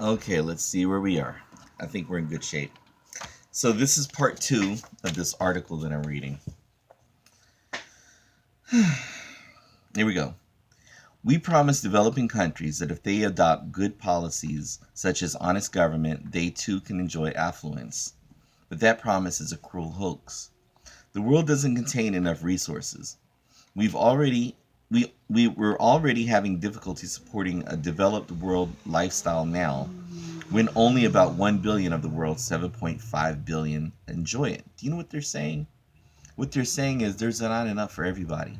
Okay, let's see where we are. I think we're in good shape. So this is part 2 of this article that I'm reading. Here we go. We promise developing countries that if they adopt good policies, such as honest government, they too can enjoy affluence. But that promise is a cruel hoax. The world doesn't contain enough resources. We've already we're already having difficulty supporting a developed world lifestyle now, when only about 1 billion of the world's 7.5 billion enjoy it. Do you know what they're saying? What they're saying is there's not enough for everybody.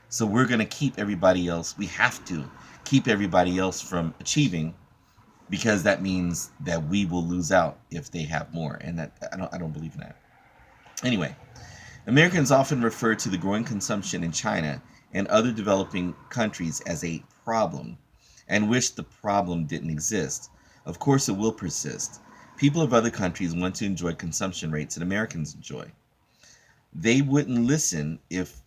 So we're going to keep everybody else. We have to keep everybody else from achieving, because that means that we will lose out if they have more, and that I don't believe in that. Anyway, Americans often refer to the growing consumption in China and other developing countries as a problem, and wish the problem didn't exist. Of course, it will persist. People of other countries want to enjoy consumption rates that Americans enjoy. They wouldn't listen if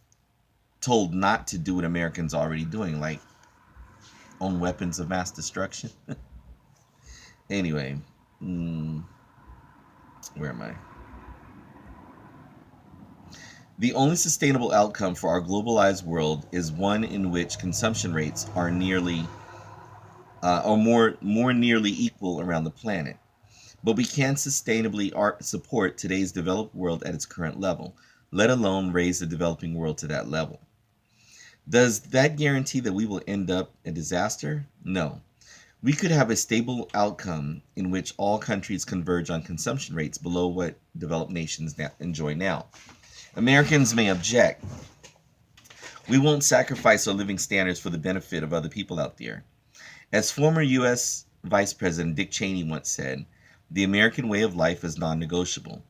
told not to do what Americans are already doing, like own weapons of mass destruction. Anyway, where am I? The only sustainable outcome for our globalized world is one in which consumption rates are nearly or more nearly equal around the planet. But we can't sustainably support today's developed world at its current level, let alone raise the developing world to that level. Does that guarantee that we will end up a disaster? No. We could have a stable outcome in which all countries converge on consumption rates below what developed nations enjoy now. Americans may object. We won't sacrifice our living standards for the benefit of other people out there. As former U.S. Vice President Dick Cheney once said, the American way of life is non-negotiable.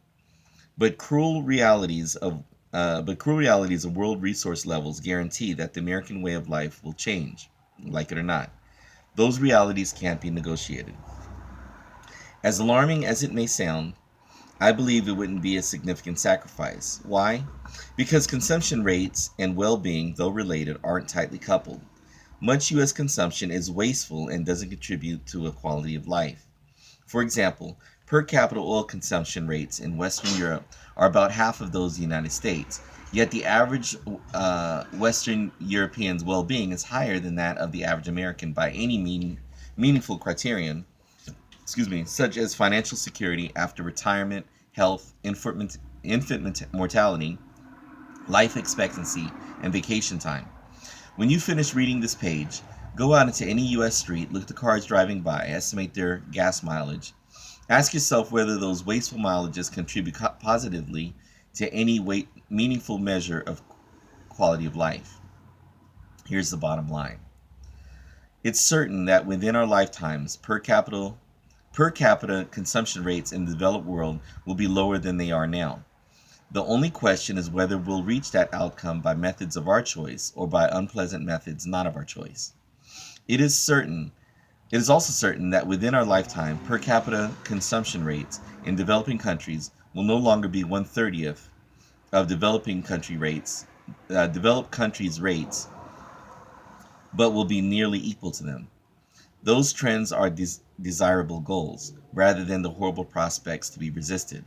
But cruel realities of world resource levels guarantee that the American way of life will change, like it or not. Those realities can't be negotiated. As alarming as it may sound, I believe it wouldn't be a significant sacrifice. Why? Because consumption rates and well-being, though related, aren't tightly coupled. Much U.S. consumption is wasteful and doesn't contribute to a quality of life. For example, per capita oil consumption rates in Western Europe are about half of those of the United States, yet the average Western European's well-being is higher than that of the average American by any meaningful criterion, such as financial security after retirement, health, infant mortality, life expectancy, and vacation time. When you finish reading this page, go out into any U.S. street, look at the cars driving by, estimate their gas mileage. Ask yourself whether those wasteful mileages contribute positively to any meaningful measure of quality of life. Here's the bottom line. It's certain that within our lifetimes, per capita consumption rates in the developed world will be lower than they are now. The only question is whether we'll reach that outcome by methods of our choice or by unpleasant methods not of our choice. It is also certain that within our lifetime, per capita consumption rates in developing countries will no longer be 1/30th of developed countries' rates, but will be nearly equal to them. Those trends are desirable goals, rather than the horrible prospects to be resisted.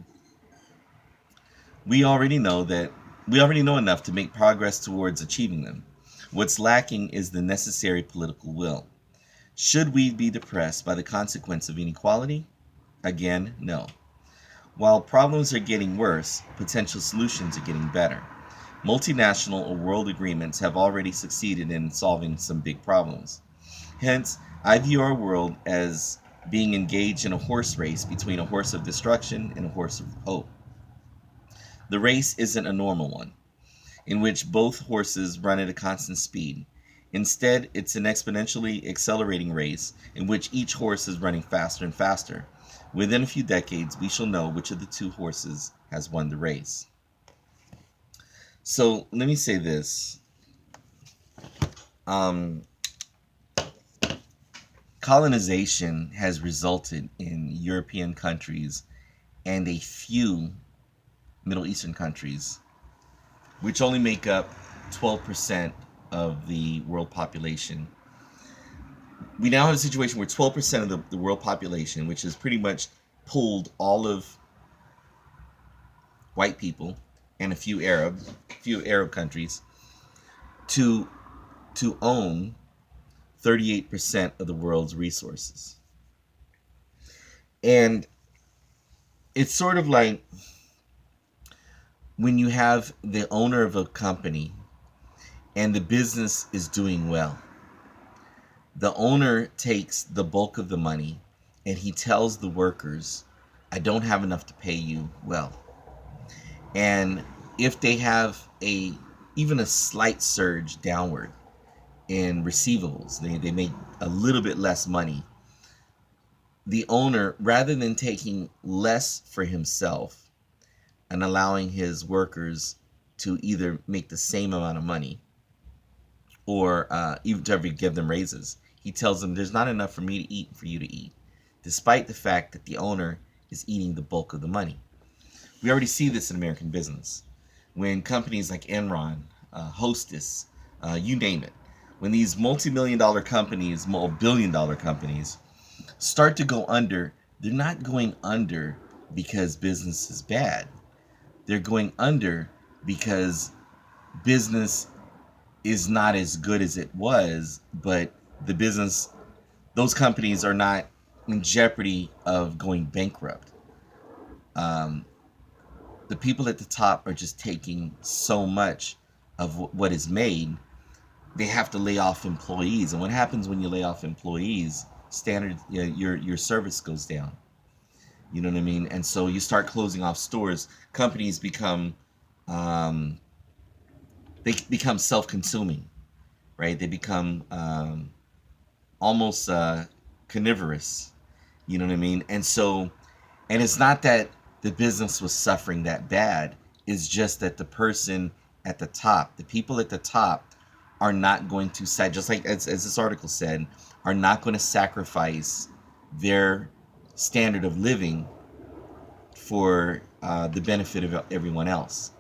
We already know enough to make progress towards achieving them. What's lacking is the necessary political will. Should we be depressed by the consequence of inequality? Again, no. While problems are getting worse, potential solutions are getting better. Multinational or world agreements have already succeeded in solving some big problems. Hence, I view our world as being engaged in a horse race between a horse of destruction and a horse of hope. The race isn't a normal one, in which both horses run at a constant speed. Instead, it's an exponentially accelerating race in which each horse is running faster and faster. Within a few decades, we shall know which of the two horses has won the race. So let me say this. Colonization has resulted in European countries and a few Middle Eastern countries, which only make up 12% of the world population, we now have a situation where 12% of the world population, which has pretty much pulled all of white people and a few Arab countries to own 38% of the world's resources. And it's sort of like when you have the owner of a company and the business is doing well. The owner takes the bulk of the money and he tells the workers, I don't have enough to pay you well. And if they have even a slight surge downward in receivables, they make a little bit less money. The owner, rather than taking less for himself and allowing his workers to either make the same amount of money or even to ever give them raises, he tells them there's not enough for me to eat and for you to eat, despite the fact that the owner is eating the bulk of the money. We already see this in American business. When companies like Enron, Hostess, you name it, when these multi-million-dollar companies, billion-dollar companies, start to go under, they're not going under because business is bad. They're going under because business is not as good as it was, but those companies are not in jeopardy of going bankrupt. The people at the top are just taking so much of what is made, they have to lay off employees. And what happens when you lay off employees? Your service goes down. You know what I mean? And so you start closing off stores. Companies become self-consuming, right? They become almost carnivorous. You know what I mean? And it's not that the business was suffering that bad. It's just that the person at the top, the people at the top, are not going to, just like as this article said, are not going to sacrifice their standard of living for the benefit of everyone else.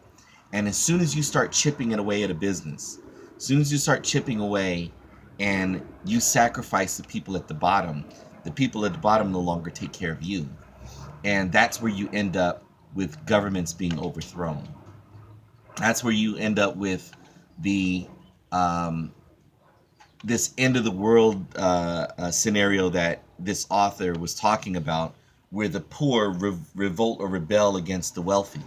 And as soon as you start chipping it away at a business, as soon as you start chipping away and you sacrifice the people at the bottom no longer take care of you. And that's where you end up with governments being overthrown. That's where you end up with the this end of the world scenario that this author was talking about, where the poor revolt or rebel against the wealthy.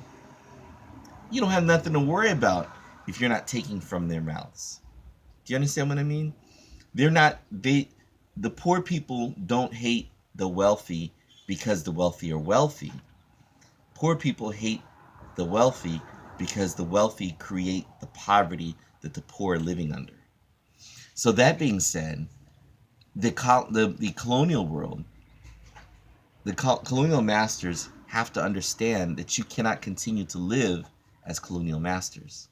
You don't have nothing to worry about if you're not taking from their mouths. Do you understand what I mean? The poor people don't hate the wealthy because the wealthy are wealthy. Poor people hate the wealthy because the wealthy create the poverty that the poor are living under. So that being said, the colonial world, the colonial masters have to understand that you cannot continue to live as colonial masters.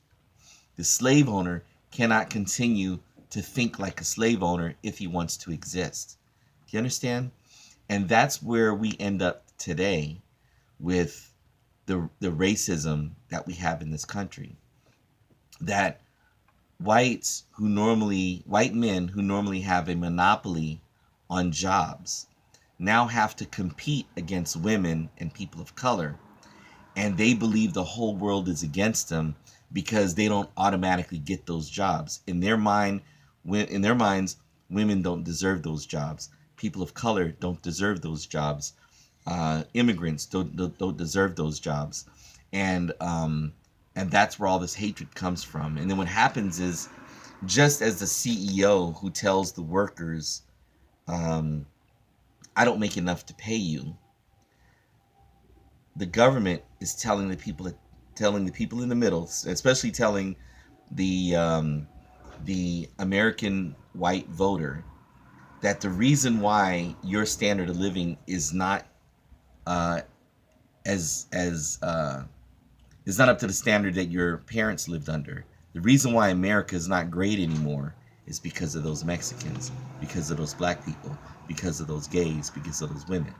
The slave owner cannot continue to think like a slave owner if he wants to exist. Do you understand? And that's where we end up today with the racism that we have in this country. That white men who normally have a monopoly on jobs now have to compete against women and people of color, and they believe the whole world is against them because they don't automatically get those jobs. In their minds, women don't deserve those jobs. People of color don't deserve those jobs. Immigrants don't deserve those jobs, and that's where all this hatred comes from. And then what happens is, just as the CEO who tells the workers, I don't make enough to pay you, the government is telling the people in the middle, especially telling the American white voter, that the reason why your standard of living is not is not up to the standard that your parents lived under. The reason why America is not great anymore is because of those Mexicans, because of those black people, because of those gays, because of those women.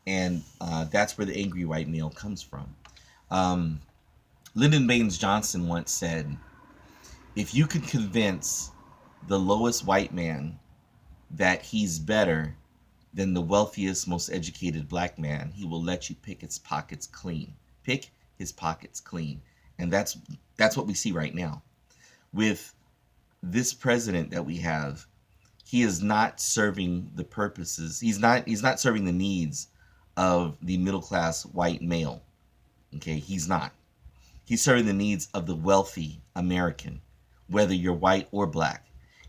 And that's where the angry white male comes from. Lyndon Baines Johnson once said, if you could convince the lowest white man that he's better than the wealthiest, most educated black man, he will let you pick his pockets clean. Pick his pockets clean. And that's what we see right now. With this president that we have, he is not serving the purposes. He's not serving the needs of the middle class white male. Okay, he's not. He's serving the needs of the wealthy American, whether you're white or black.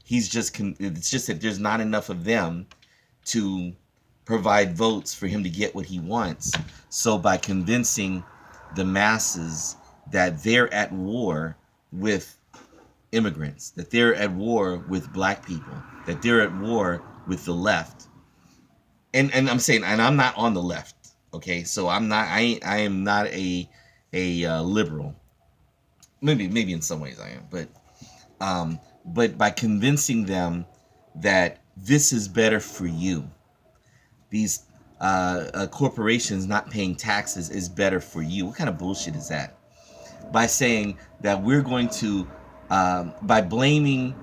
It's just that there's not enough of them to provide votes for him to get what he wants. So by convincing the masses that they're at war with immigrants, that they're at war with black people, that they're at war with the left. And I'm saying, and I'm not on the left, okay? So I am not a liberal. Maybe in some ways I am, but by convincing them that this is better for you, these corporations not paying taxes is better for you. What kind of bullshit is that? By saying that we're going to, by blaming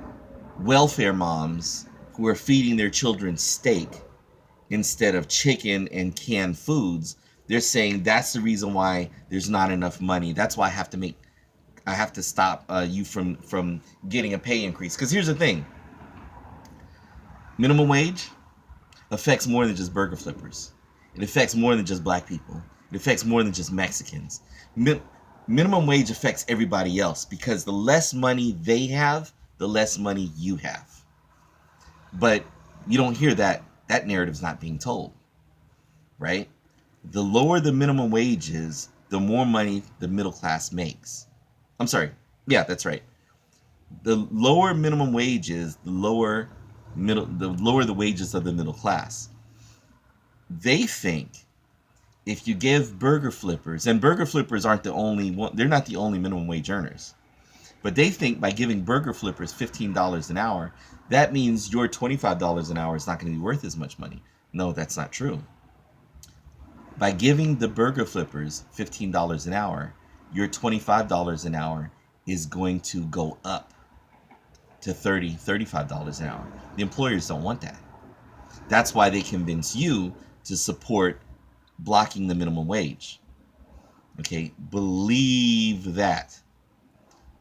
welfare moms who are feeding their children steak instead of chicken and canned foods, they're saying that's the reason why there's not enough money. That's why I have to stop you from getting a pay increase. Because here's the thing: minimum wage affects more than just burger flippers. It affects more than just black people. It affects more than just Mexicans. Minimum wage affects everybody else, because the less money they have, the less money you have. But you don't hear that. That narrative's not being told, right? The lower the minimum wage is, the more money the middle class makes. I'm sorry. Yeah, that's right. The lower minimum wage is, the lower the wages of the middle class. They think if you give burger flippers, and burger flippers aren't the only one, they're not the only minimum wage earners, but they think by giving burger flippers $15 an hour, that means your $25 an hour is not going to be worth as much money. No, that's not true. By giving the burger flippers $15 an hour, your $25 an hour is going to go up to $30, $35 an hour. The employers don't want that. That's why they convince you to support blocking the minimum wage. Okay, believe that.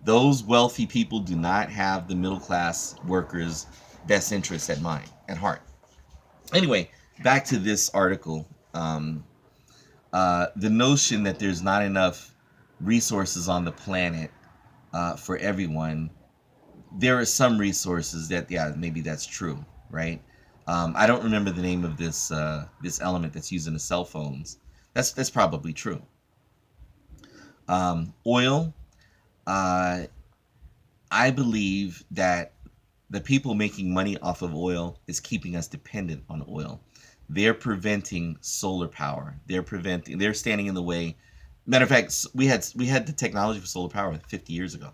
Those wealthy people do not have the middle class workers' best interests at heart. Anyway, back to this article. The notion that there's not enough resources on the planet for everyone. There are some resources that, yeah, maybe that's true, right? I don't remember the name of this element that's used in the cell phones. That's probably true. Oil. I believe that the people making money off of oil is keeping us dependent on oil. They're preventing solar power. They're standing in the way. Matter of fact, we had the technology for solar power 50 years ago.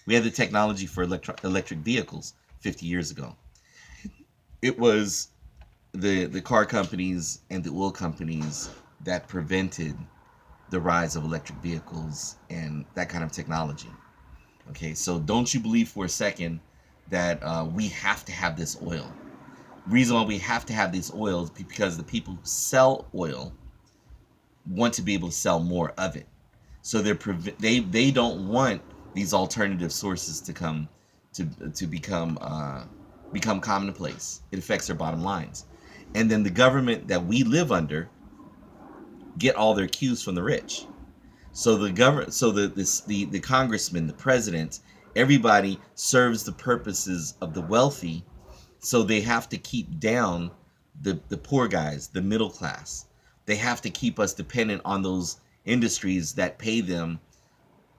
We had the technology for electric vehicles 50 years ago. It was the car companies and the oil companies that prevented the rise of electric vehicles and that kind of technology. Okay, so don't you believe for a second that we have to have this oil. Reason why we have to have this oil is because the people who sell oil want to be able to sell more of it. So they don't want these alternative sources to become commonplace. It affects their bottom lines. And then the government that we live under get all their cues from the rich. So the congressman, the president, everybody serves the purposes of the wealthy. So they have to keep down the poor guys, the middle class. They have to keep us dependent on those industries that pay them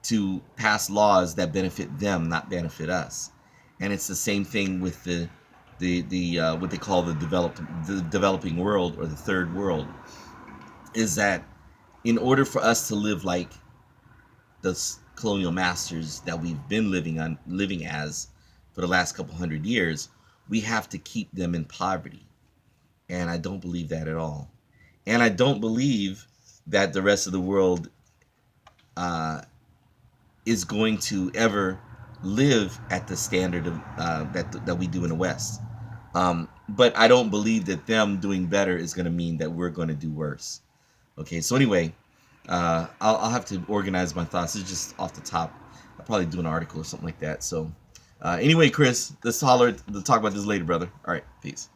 to pass laws that benefit them, not benefit us. And it's the same thing with the what they call the developing world, or the third world, is that in order for us to live like the colonial masters that we've been living as for the last couple hundred years, we have to keep them in poverty. And I don't believe that at all. And I don't believe that the rest of the world is going to ever live at the standard of that we do in the West. but I don't believe that them doing better is going to mean that we're going to do worse. Okay, so anyway, I'll have to organize my thoughts. It's just off the top. I'll probably do an article or something like that. So, anyway, Chris, let's talk about this later, brother. All right, peace.